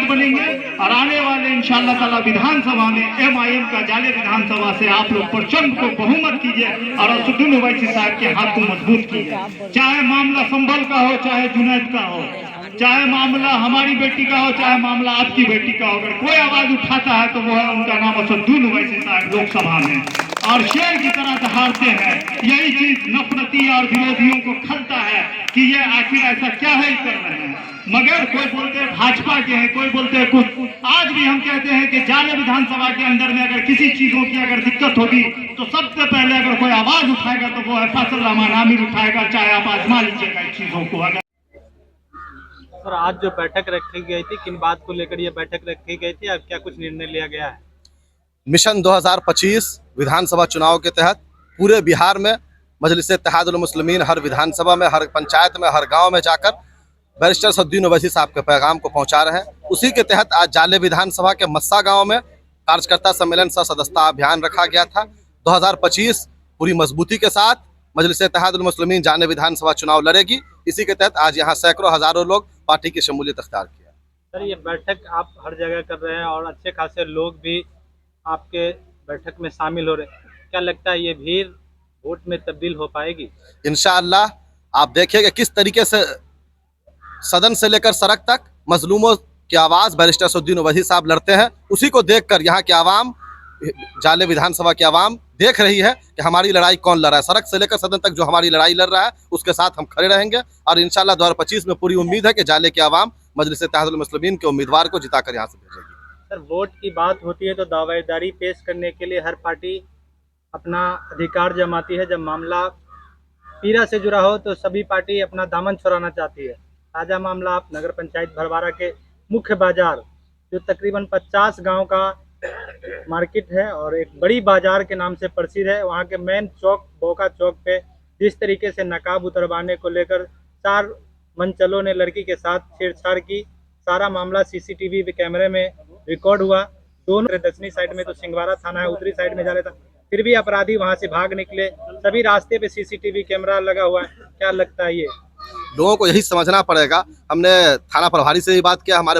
बनेंगे और आने वाले इंशाअल्लाह ताला विधानसभा में MIM का जाले विधानसभा से आप लोग प्रचंड को बहुमत कीजिए और असदुद्दीन ओवैसी साहब के हाथ को मजबूत कीजिए। चाहे मामला संभल का हो, चाहे जुनैद का हो, चाहे मामला हमारी बेटी का हो, चाहे मामला आपकी बेटी का हो, अगर कोई आवाज उठाता है तो वो है उनका नाम असदुद्दीन ओवैसी साहब लोकसभा में, और शेर की तरह दहाड़ते हैं। यही चीज नफरती और विरोधियों को खलता है कि ये आखिर ऐसा क्या है कर रहे हैं। मगर कोई बोलते हैं भाजपा के हैं, कोई बोलते हैं कुछ। आज भी हम कहते हैं कि जाले विधानसभा के अंदर में अगर किसी चीजों की अगर दिक्कत होगी तो सबसे पहले अगर कोई आवाज उठाएगा तो वो है फैसल रहमान आमिर उठाएगा, चाहे आप आजमा लीजिएगा इस चीजों को। अगर सर आज जो बैठक रखी गई थी, किन बात को लेकर ये बैठक रखी गई थी, अब क्या कुछ निर्णय लिया गया है? मिशन 2025 विधानसभा चुनाव के तहत पूरे बिहार में मजलिस-ए-इत्तेहादुल मुस्लिमीन हर विधानसभा में, हर पंचायत में, हर गांव में जाकर बैरिस्टर असदुद्दीन ओवैसी साहब के पैगाम को पहुंचा रहे हैं। उसी के तहत आज जाले विधानसभा के मस्सा गांव में कार्यकर्ता सम्मेलन सह सदस्यता अभियान रखा गया था। 2025 पूरी मजबूती के साथ मजलिस-ए-इत्तेहादुल मुस्लिमीन जाले विधानसभा चुनाव लड़ेगी। इसी के तहत आज यहाँ सैकड़ों हजारों लोग पार्टी की शमूलियत अख्तियार किया। सर ये बैठक आप हर जगह कर रहे हैं और अच्छे खासे लोग भी आपके बैठक में शामिल हो रहे हैं, क्या लगता है ये भीड़ वोट में तब्दील हो पाएगी? इंशाअल्लाह आप देखिएगा किस तरीके से सदन से लेकर सड़क तक मजलूमों की आवाज़ बैरिस्टर असदुद्दीन ओवैसी साहब लड़ते हैं। उसी को देखकर यहाँ की आवाम, जाले विधानसभा की आवाम देख रही है कि हमारी लड़ाई कौन लड़ रहा है। सड़क से लेकर सदन तक जो हमारी लड़ाई लड़ रहा है उसके साथ हम खड़े रहेंगे और इंशाअल्लाह 2025 में पूरी उम्मीद है कि जाले की आवाम मजलिस-ए-इत्तेहादुल मुस्लिमीन के उम्मीदवार को जिताकर यहाँ से भेजेगी। सर वोट की बात होती है तो दावेदारी पेश करने के लिए हर पार्टी अपना अधिकार जमाती है। जब मामला पीरा से जुड़ा हो तो सभी पार्टी अपना दामन छुड़ाना चाहती है। ताज़ा मामला आप नगर पंचायत भरवारा के मुख्य बाजार, जो तकरीबन 50 गांव का मार्केट है और एक बड़ी बाजार के नाम से प्रसिद्ध है, वहां के मेन चौक बोका चौक पे जिस तरीके से नकाब उतरवाने को लेकर 4 मंचलों ने लड़की के साथ छेड़छाड़ की, सारा मामला CCTV कैमरे में रिकॉर्ड हुआ। दोनों दक्षिणी साइड में तो सिंगवारा थाना है, उत्तरी साइड में जाले था, फिर भी अपराधी वहां से भाग निकले। सभी रास्ते पे CCTV कैमरा लगा हुआ है। क्या लगता है ये लोगों को यही समझना पड़ेगा? हमने थाना प्रभारी से ही बात किया, हमारे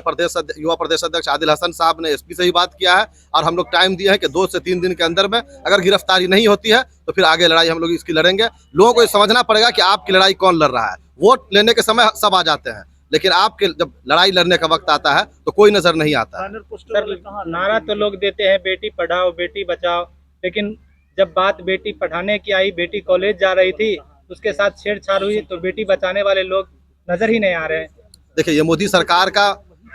युवा प्रदेश अध्यक्ष आदिल हसन साहब ने SP से ही बात किया है और हम लोग टाइम दिए हैं कि 2 से 3 दिन के अंदर में अगर गिरफ्तारी नहीं होती है तो फिर आगे लड़ाई हम लोग इसकी लड़ेंगे। लोगों को ये समझना पड़ेगा कि आपकी लड़ाई कौन लड़ रहा है। वोट लेने के समय सब आ जाते हैं, लेकिन आपके जब लड़ाई लड़ने का वक्त आता है तो कोई नजर नहीं आता है। नारा तो लोग देते हैं बेटी पढ़ाओ बेटी बचाओ, लेकिन जब बात बेटी पढ़ाने की आई, बेटी कॉलेज जा रही थी, उसके साथ छेड़छाड़ हुई तो बेटी बचाने वाले लोग नजर ही नहीं आ रहे हैं। देखिए ये मोदी सरकार का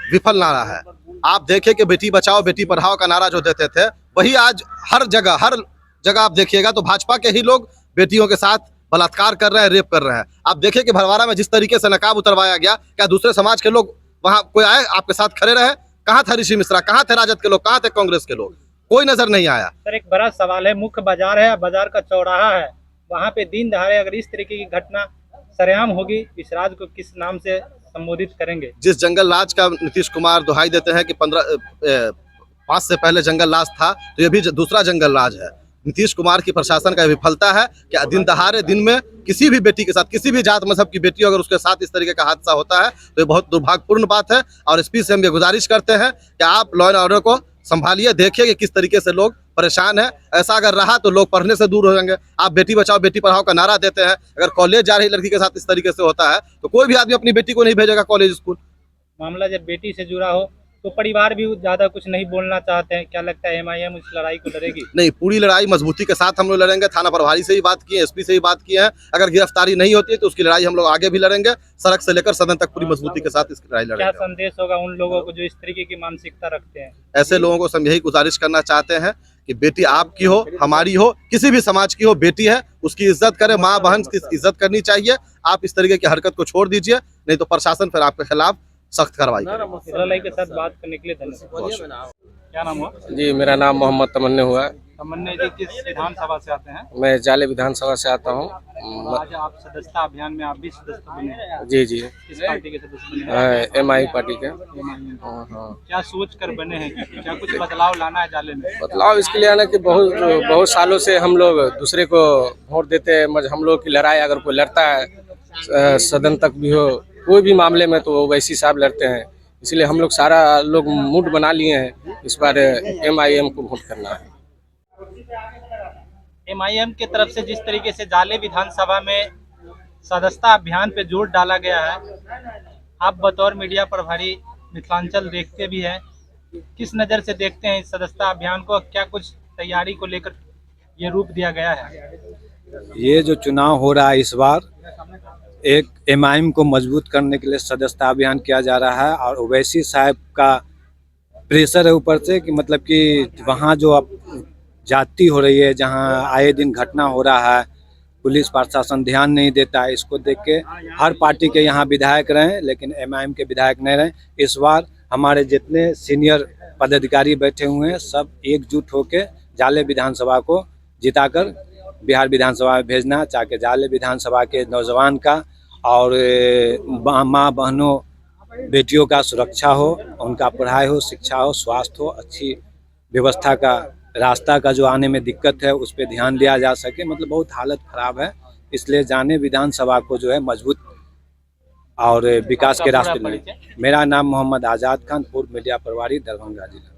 विफल नारा है। आप देखिए कि बेटी बचाओ बेटी पढ़ाओ का नारा जो देते थे वही आज हर जगह आप देखिएगा तो भाजपा के ही लोग बेटियों के साथ बलात्कार कर रहे हैं, रेप कर रहे हैं। आप देखिए कि भरवारा में जिस तरीके से नकाब उतरवाया गया, क्या दूसरे समाज के लोग वहाँ कोई आए आपके साथ खड़े रहे? कहाँ था ऋषि मिश्रा, कहाँ थे राजद के लोग, कहाँ थे कांग्रेस के लोग? कोई नजर नहीं आया। सर एक बड़ा सवाल है, मुख्य बाजार है, बाजार का चौराहा है, वहाँ पे दिन दहाड़े अगर इस तरीके की घटना सरेआम होगी, इस राज को किस नाम से संबोधित करेंगे? जिस जंगल राज का नीतीश कुमार दुहाई देते हैं कि 5 से पहले जंगल राज था, तो ये भी दूसरा जंगल राज है। नीतीश कुमार की प्रशासन का विफलता है कि दिन दहाड़े दिन में किसी भी बेटी के साथ, किसी भी जात मजहब की बेटी अगर उसके साथ इस तरीके का हादसा होता है तो ये बहुत दुर्भाग्यपूर्ण बात है। और SP से हम ये गुजारिश करते हैं कि आप लॉ एंड ऑर्डर को संभालिए, देखिए कि किस तरीके से लोग परेशान है। ऐसा अगर रहा तो लोग पढ़ने से दूर हो जाएंगे। आप बेटी बचाओ बेटी पढ़ाओ का नारा देते हैं, अगर कॉलेज जा रही लड़की के साथ इस तरीके से होता है तो कोई भी आदमी अपनी बेटी को नहीं भेजेगा कॉलेज स्कूल। मामला जब बेटी से जुड़ा हो तो परिवार भी ज्यादा कुछ नहीं बोलना चाहते हैं। क्या लगता है MIM इस लड़ाई को लड़ेगी? नहीं, पूरी लड़ाई मजबूती के साथ हम लोग लड़ेंगे। थाना प्रभारी से ही बात की है, SP से ही बात की है। अगर गिरफ्तारी नहीं होती है तो उसकी लड़ाई हम लोग आगे भी लड़ेंगे, सड़क से लेकर सदन तक पूरी मजबूती के साथ इसकी लड़ाई लड़ेंगे। क्या संदेश होगा उन लोगों को जो इस तरीके की मानसिकता रखते हैं? ऐसे लोगों को हम यही गुजारिश करना चाहते हैं कि बेटी आपकी हो, हमारी हो, किसी भी समाज की हो, बेटी है, उसकी इज्जत करें। माँ बहन की इज्जत करनी चाहिए। आप इस तरीके की हरकत को छोड़ दीजिए, नहीं तो प्रशासन फिर आपके खिलाफ सख्त कार्रवाई करेगा। के साथ बात करने के लिए धन्यवाद। क्या नाम हुआ? जी मेरा नाम मोहम्मद तमन्ने हुआ है। तमन्ने जी किस विधानसभा से आते हैं? मैं जाले विधानसभा से आता हूँ। आज आप सदस्यता अभियान में आप भी सदस्य बने हैं? जी जी। किस पार्टी के सदस्य बने हैं? MI पार्टी के। हाँ। क्या सोच कर बने हैं? क्या कुछ बदलाव लाना है जाले में? बदलाव इसके लिए आना कि बहुत सालों से हम लोग दूसरे को वोट देते हैं। हम लोग की लड़ाई अगर कोई लड़ता है सदन तक भी हो, कोई भी मामले में तो ओवैसी साहब लड़ते हैं। इसलिए हम लोग सारा लोग मूड बना लिए हैं इस बार MIM को वोट करना है। MIM की तरफ से जिस तरीके से जाले विधानसभा में सदस्यता अभियान पे जोर डाला गया है, आप बतौर मीडिया प्रभारी मिथिलांचल देखते भी हैं, किस नज़र से देखते हैं इस सदस्यता अभियान को? क्या कुछ तैयारी को लेकर ये रूप दिया गया है? ये जो चुनाव हो रहा है इस बार, एक MIM को मजबूत करने के लिए सदस्यता अभियान किया जा रहा है और ओवैसी साहब का प्रेशर है ऊपर से कि मतलब कि वहाँ जो अब जाति हो रही है, जहाँ आए दिन घटना हो रहा है, पुलिस प्रशासन ध्यान नहीं देता है। इसको देख के हर पार्टी के यहाँ विधायक रहे लेकिन MIM के विधायक नहीं रहे। इस बार हमारे जितने सीनियर पदाधिकारी बैठे हुए हैं सब एकजुट होकर जाले विधानसभा को जिताकर बिहार विधानसभा में भेजना, चाहे जाले विधानसभा के नौजवान का और माँ बहनों बेटियों का सुरक्षा हो, उनका पढ़ाई हो, शिक्षा हो, स्वास्थ्य हो, अच्छी व्यवस्था का रास्ता का जो आने में दिक्कत है उस पर ध्यान दिया जा सके। मतलब बहुत हालत खराब है, इसलिए जाने विधानसभा को जो है मजबूत और विकास के रास्ते में। मेरा नाम मोहम्मद आज़ाद खान, पूर्व मीडिया प्रभारी, दरभंगा जिला।